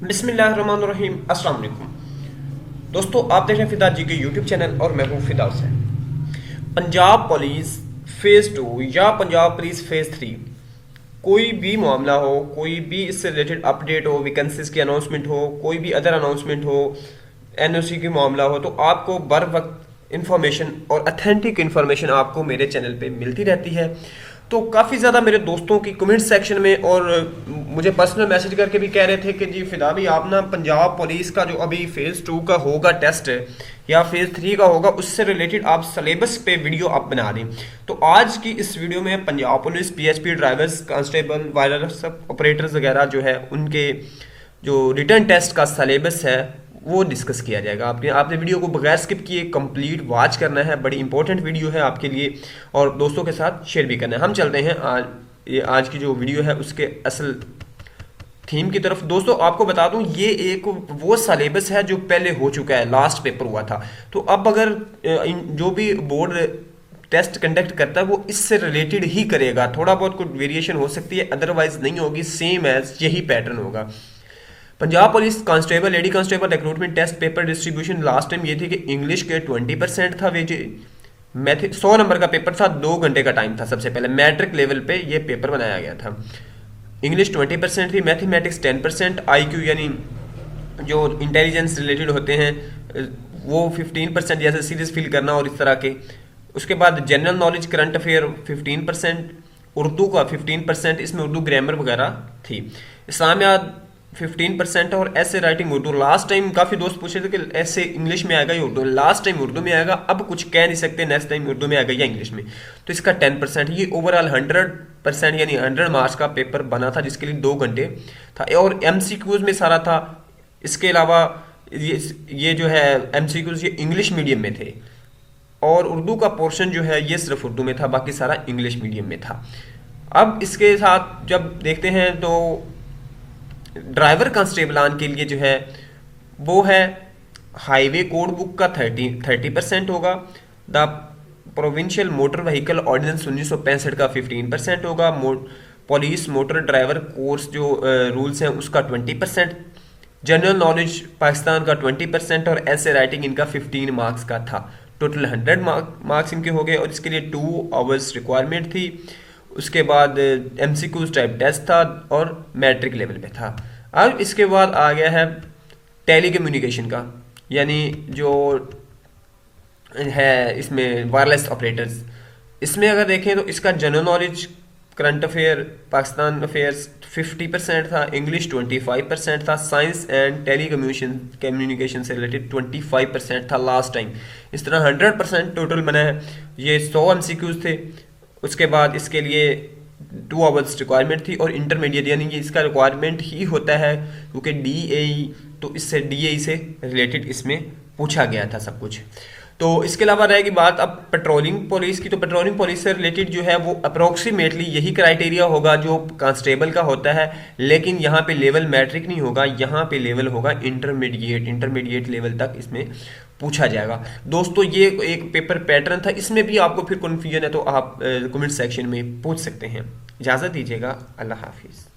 बिस्मिल्लाहिर्रहमानिर्रहीम। अस्सलाम वालेकुम दोस्तों, आप देख रहे हैं फिदा जी के यूट्यूब चैनल और मैं हूं फिदा हुसैन। पंजाब पुलिस फेज़ 2 या पंजाब पुलिस फेज़ 3 कोई भी मामला हो, कोई भी इससे रिलेटेड अपडेट हो, वैकेंसीज की अनाउंसमेंट हो, कोई भी अदर अनाउंसमेंट हो, एनओसी की मामला हो, तो आपको बर वक्त इंफॉर्मेशन और अथेंटिक इंफॉर्मेशन आपको मेरे चैनल पे मिलती रहती है। तो काफ़ी ज़्यादा मेरे दोस्तों की कमेंट सेक्शन में और मुझे पर्सनल मैसेज करके भी कह रहे थे कि जी फिदा भी आप ना पंजाब पुलिस का जो अभी फेज़ 2 का होगा टेस्ट या फेज़ 3 का होगा उससे रिलेटेड आप सिलेबस पे वीडियो आप बना दें। तो आज की इस वीडियो में Punjab police PSP drivers constable wireless operators वगैरह जो है उनके जो रिटर्न टेस्ट का सिलेबस है वो डिस्कस किया जाएगा। आपने वीडियो को बगैर स्किप किए कंप्लीट वॉच करना है। बड़ी इंपॉर्टेंट वीडियो है आपके लिए और दोस्तों के साथ शेयर भी करना है। हम चलते हैं आज की जो वीडियो है उसके असल थीम की तरफ। दोस्तों आपको बता दूं ये एक वो सिलेबस है जो पहले हो चुका है, लास्ट पेपर हुआ था। तो अब अगर जो भी बोर्ड टेस्ट कंडक्ट करता है वो इससे रिलेटेड ही करेगा। थोड़ा बहुत कुछ वेरिएशन हो सकती है, अदरवाइज नहीं होगी, सेम एज यही पैटर्न होगा। Punjab police constable lady constable recruitment test paper distribution last time ये थी कि इंग्लिश के 20% था, वेज मैथ 100 नंबर का पेपर था, 2 घंटे का टाइम था। सबसे पहले मैट्रिक लेवल पे ये पेपर बनाया गया था। इंग्लिश 20% थी, मैथमेटिक्स 10%, आईक्यू यानी जो इंटेलिजेंस रिलेटेड होते हैं वो 15%, जैसे सीरीज फिल करना और इस तरह के। उसके बाद general knowledge current affair 15%, Urdu का 15%, इसमें उर्दू ग्रामर वगैरह थी। इस्लामियात 15% और ऐसे राइटिंग उर्दू। लास्ट टाइम काफ़ी दोस्त पूछे थे कि ऐसे इंग्लिश में आएगा या उर्दू, लास्ट टाइम उर्दू में आएगा, अब कुछ कह नहीं सकते नेक्स्ट टाइम उर्दू में आएगा या इंग्लिश में। तो इसका 10%, ये ओवरऑल 100% यानी 100 मार्क्स का पेपर बना था जिसके लिए 2 घंटे था और एमसीक्यूज में सारा था। इसके अलावा ये जो है एमसीक्यूज ये इंग्लिश मीडियम में थे और उर्दू का पोर्शन जो है ये सिर्फ उर्दू में था, बाकी सारा इंग्लिश मीडियम में था। अब इसके साथ जब देखते हैं तो ड्राइवर कांस्टेबलान के लिए जो है वो है हाईवे कोड बुक का 30% होगा। The provincial motor vehicle ordinance 1965 का 15% होगा। पुलिस मोटर ड्राइवर कोर्स जो रूल्स हैं उसका 20%। जनरल नॉलेज पाकिस्तान का 20% और ऐसे राइटिंग इनका 15 मार्क्स का था। टोटल 100 मार्क्स इनके हो गए और इसके लिए 2 आवर्स रिक्वायरमेंट थी। उसके बाद एमसीक्यूज टाइप टेस्ट था और मैट्रिक लेवल पे था। अब इसके बाद आ गया है टेली कम्युनिकेशन का, यानी जो है इसमें वायरलेस ऑपरेटर्स। इसमें अगर देखें तो इसका general knowledge current affair Pakistan affairs 50% था, इंग्लिश 25% था, साइंस एंड टेली कम्युनिकेशन से रिलेटेड 25% था लास्ट टाइम। इस तरह 100% टोटल बना है। ये 100 एमसीक्यूज थे। उसके बाद इसके लिए 2 आवर्स रिक्वायरमेंट थी और इंटरमीडिएट यानी कि इसका रिक्वायरमेंट ही होता है क्योंकि डीएई, तो इससे डीएई से रिलेटेड इसमें पूछा गया था सब कुछ। तो इसके अलावा रहेगी बात अब पेट्रोलिंग पुलिस की। तो पेट्रोलिंग पुलिस से रिलेटेड जो है वो अप्रोक्सीमेटली यही क्राइटेरिया होगा जो कांस्टेबल का होता है, लेकिन यहाँ पे लेवल मैट्रिक नहीं होगा, यहाँ पे लेवल होगा इंटरमीडिएट लेवल तक इसमें पूछा जाएगा। दोस्तों ये एक पेपर पैटर्न था, इसमें भी आपको फिर कन्फ्यूजन है तो आप कमेंट सेक्शन में पूछ सकते हैं। इजाज़त दीजिएगा, अल्लाह हाफिज़।